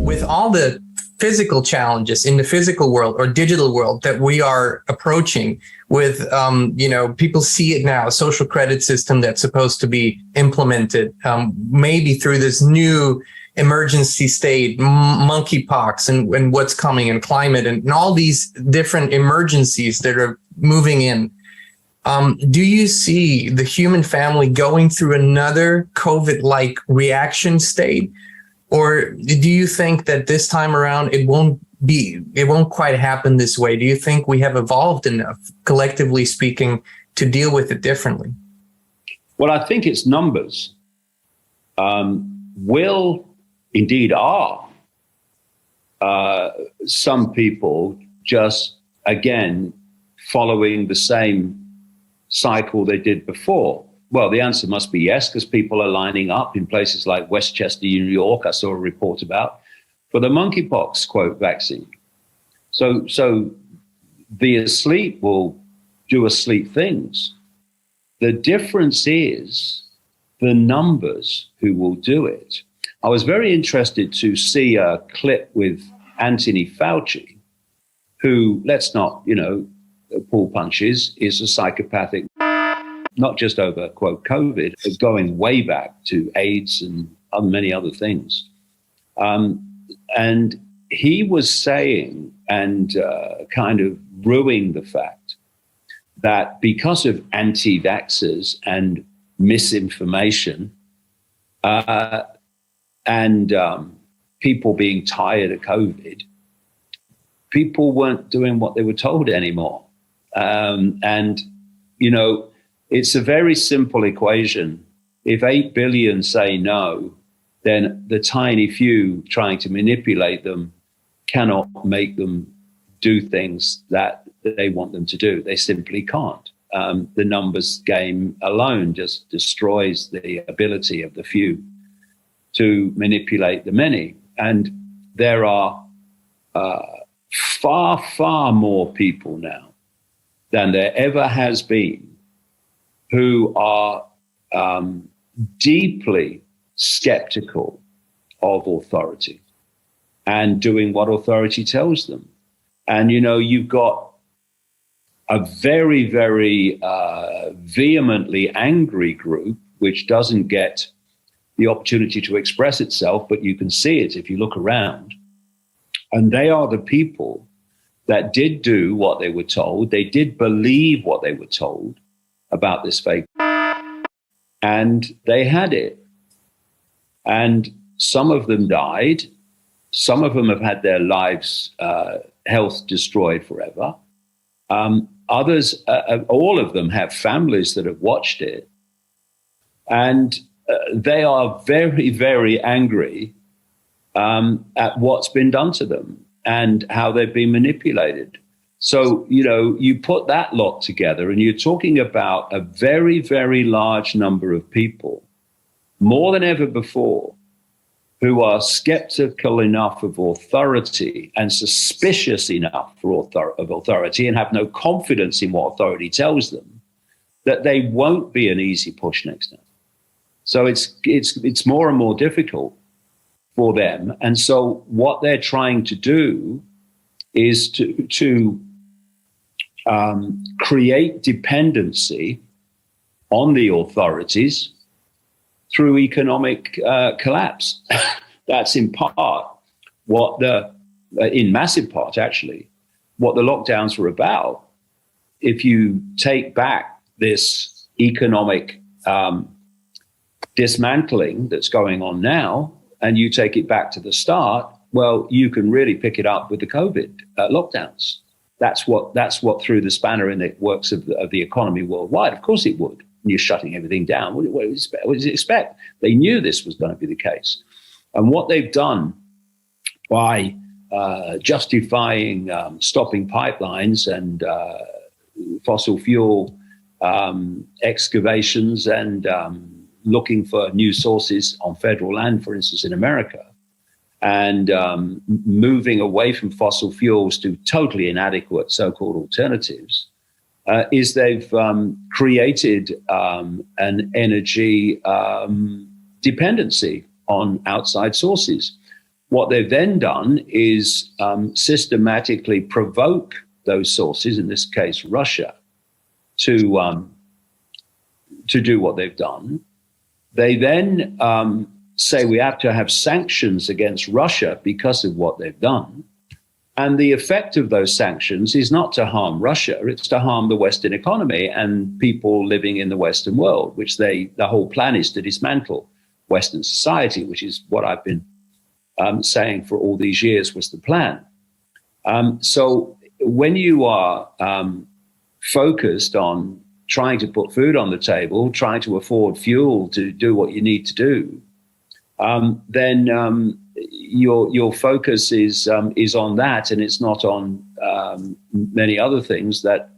With all the physical challenges in the physical world or digital world that we are approaching with, people see it now, a social credit system that's supposed to be implemented, maybe through this new emergency state, monkeypox and what's coming, and climate and all these different emergencies that are moving in. Do you see the human family going through another COVID-like reaction state? Or do you think that this time around it won't quite happen this way? Do you think we have evolved enough, collectively speaking, to deal with it differently? Well, I think it's numbers. Indeed are some people just, again, following the same cycle they did before? Well, the answer must be yes, because people are lining up in places like Westchester, New York, I saw a report about, for the monkeypox, quote, vaccine. So the asleep will do asleep things. The difference is the numbers who will do it. I was very interested to see a clip with Anthony Fauci, who, let's not, pull punches, is a psychopathic, not just over, quote, COVID, but going way back to AIDS and many other things. And he was saying and kind of ruining the fact that because of anti-vaxxers and misinformation and people being tired of COVID, people weren't doing what they were told anymore. It's a very simple equation. If 8 billion say no, then the tiny few trying to manipulate them cannot make them do things that they want them to do. They simply can't. The numbers game alone just destroys the ability of the few to manipulate the many. And there are far, far more people now than there ever has been who are deeply skeptical of authority and doing what authority tells them. And, you've got a very, very vehemently angry group, which doesn't get the opportunity to express itself, but you can see it if you look around. And they are the people that did do what they were told. They did believe what they were told about this fake, and they had it. And some of them died. Some of them have had their lives, health destroyed forever. Others, all of them have families that have watched it. And they are very, very angry at what's been done to them and how they've been manipulated. So, you put that lot together and you're talking about a very, very large number of people, more than ever before, who are skeptical enough of authority and suspicious enough of authority and have no confidence in what authority tells them, that they won't be an easy push next time. So it's more and more difficult for them. And so what they're trying to do is to create dependency on the authorities through economic collapse. That's in part what in massive part actually, what the lockdowns were about. If you take back this economic dismantling that's going on now, and you take it back to the start, well, you can really pick it up with the COVID lockdowns. That's what threw the spanner in the works of the economy worldwide. Of course it would. You're shutting everything down. What did you expect? They knew this was going to be the case. And what they've done by justifying stopping pipelines and fossil fuel excavations and looking for new sources on federal land, for instance, in America, and moving away from fossil fuels to totally inadequate so-called alternatives, is they've created an energy dependency on outside sources. What they've then done is systematically provoke those sources, in this case Russia, to do what they've done. They then say we have to have sanctions against Russia because of what they've done. And the effect of those sanctions is not to harm Russia, it's to harm the Western economy and people living in the Western world, which the whole plan is to dismantle Western society, which is what I've been saying for all these years was the plan. So when you are focused on trying to put food on the table, trying to afford fuel to do what you need to do, then your focus is on that, and it's not on many other things that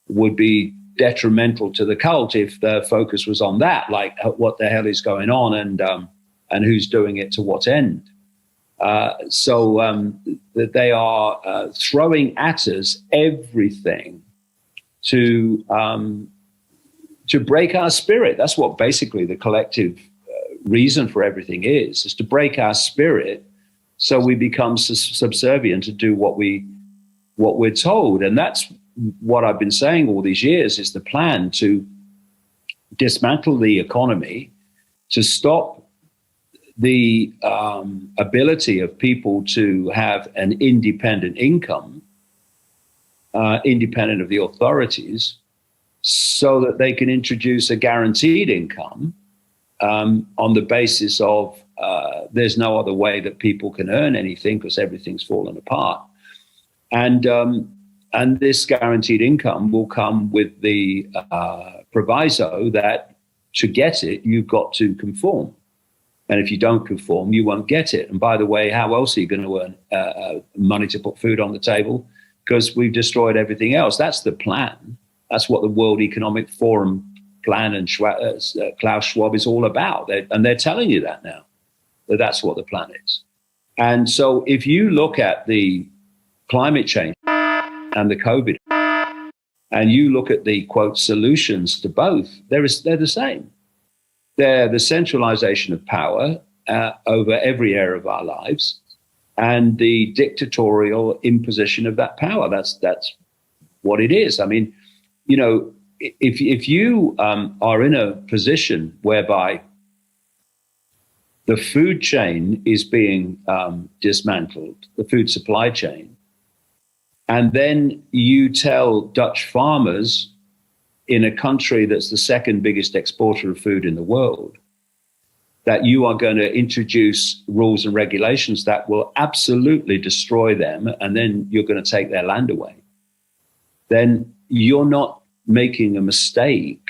would be detrimental to the cult if the focus was on that, like what the hell is going on and who's doing it to what end. So that they are throwing at us everything to break our spirit. That's what basically the collective reason for everything is to break our spirit, so we become subservient to do what we're told. And that's what I've been saying all these years is the plan to dismantle the economy, to stop the ability of people to have an independent income, independent of the authorities, so that they can introduce a guaranteed income on the basis of there's no other way that people can earn anything because everything's fallen apart. And this guaranteed income will come with the proviso that to get it, you've got to conform. And if you don't conform, you won't get it. And by the way, how else are you going to earn money to put food on the table? Because we've destroyed everything else. That's the plan. That's what the World Economic Forum plan and Klaus Schwab is all about. And they're telling you that now, that that's what the plan is. And so if you look at the climate change and the COVID, and you look at the, quote, solutions to both, they're the same. They're the centralization of power over every area of our lives and the dictatorial imposition of that power. That's what it is. I mean, you know, if you are in a position whereby the food chain is being dismantled, the food supply chain, and then you tell Dutch farmers in a country that's the second biggest exporter of food in the world that you are going to introduce rules and regulations that will absolutely destroy them, and then you're going to take their land away, then you're not making a mistake.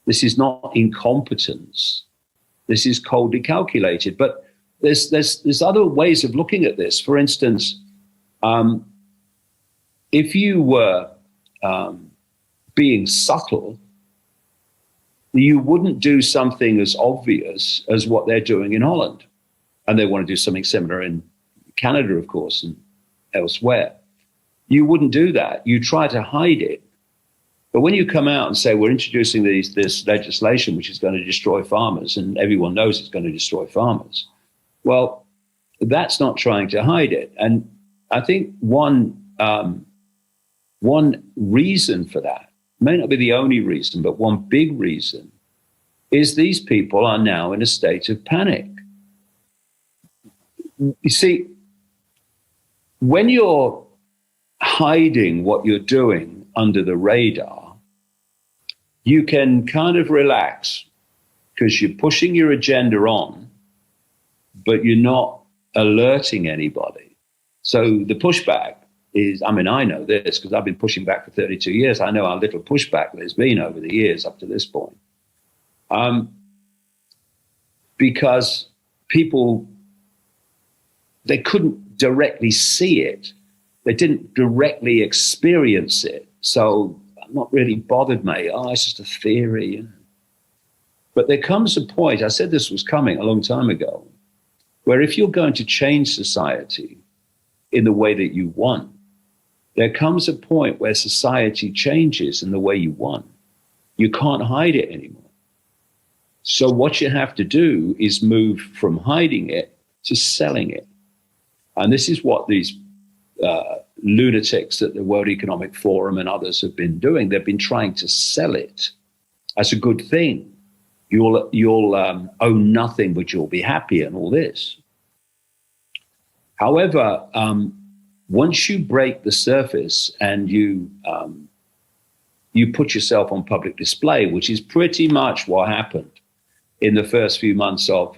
This is not incompetence. This is coldly calculated. But there's other ways of looking at this. For instance, if you were being subtle, you wouldn't do something as obvious as what they're doing in Holland. And they want to do something similar in Canada, of course, and elsewhere. You wouldn't do that. You try to hide it. But when you come out and say, we're introducing this legislation which is going to destroy farmers, and everyone knows it's going to destroy farmers, well, that's not trying to hide it. And I think one reason for that, may not be the only reason, but one big reason, is these people are now in a state of panic. You see, when you're hiding what you're doing under the radar, you can kind of relax because you're pushing your agenda on, but you're not alerting anybody. So the pushback is, I mean, I know this because I've been pushing back for 32 years. I know how little pushback there's been over the years up to this point. Because people, they couldn't directly see it. They didn't directly experience it. So I'm not really bothered, mate. Oh, it's just a theory. You know? But there comes a point, I said this was coming a long time ago, where if you're going to change society in the way that you want, there comes a point where society changes in the way you want. You can't hide it anymore. So what you have to do is move from hiding it to selling it. And this is what these lunatics at the World Economic Forum and others have been doing. They've been trying to sell it as a good thing. You'll own nothing, but you'll be happy and all this. However, once you break the surface and you put yourself on public display, which is pretty much what happened in the first few months of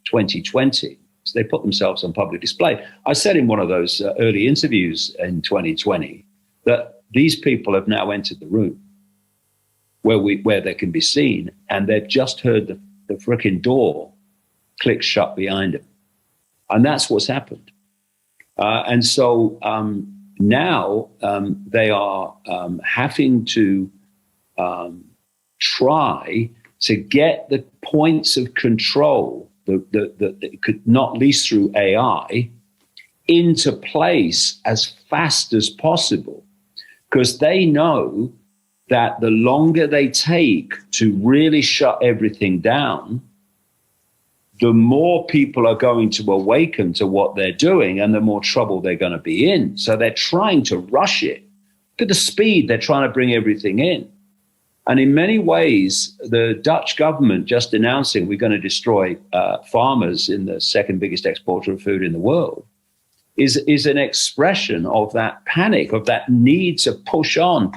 2020. So they put themselves on public display. I said in one of those early interviews in 2020 that these people have now entered the room where they can be seen, and they've just heard the frickin' door click shut behind them. And that's what's happened. And so now they are having to try to get the points of control that could not least through AI into place as fast as possible, because they know that the longer they take to really shut everything down, the more people are going to awaken to what they're doing and the more trouble they're going to be in. So they're trying to rush it. Look at the speed they're trying to bring everything in. And in many ways, the Dutch government just announcing we're going to destroy farmers in the second biggest exporter of food in the world is an expression of that panic, of that need to push on,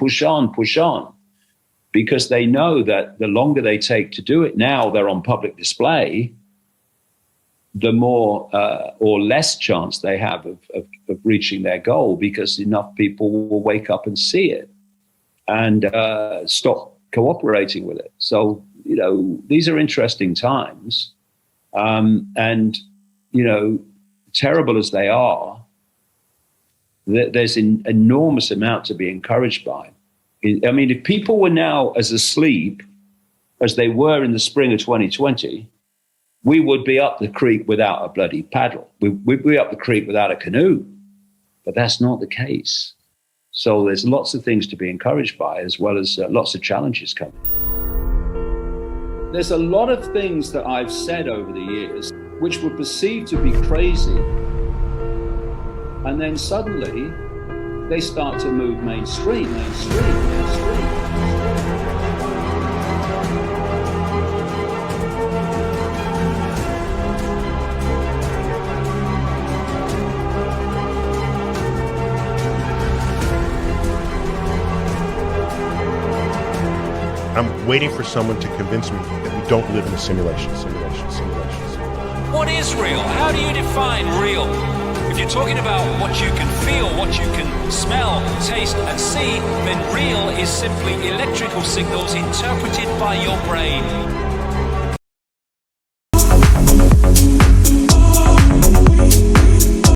because they know that the longer they take to do it, now they're on public display, the more or less chance they have of reaching their goal, because enough people will wake up and see it and stop cooperating with it. So, you know, these are interesting times. And, you know, terrible as they are, there's an enormous amount to be encouraged by. I mean, if people were now as asleep as they were in the spring of 2020, we would be up the creek without a bloody paddle. We'd be up the creek without a canoe. But that's not the case. So there's lots of things to be encouraged by, as well as lots of challenges coming. There's a lot of things that I've said over the years which were perceived to be crazy. And then suddenly they start to move mainstream. I'm waiting for someone to convince me that we don't live in a simulation. What is real? How do you define real? If you're talking about what you can feel, what you can smell, taste, and see, then real is simply electrical signals interpreted by your brain.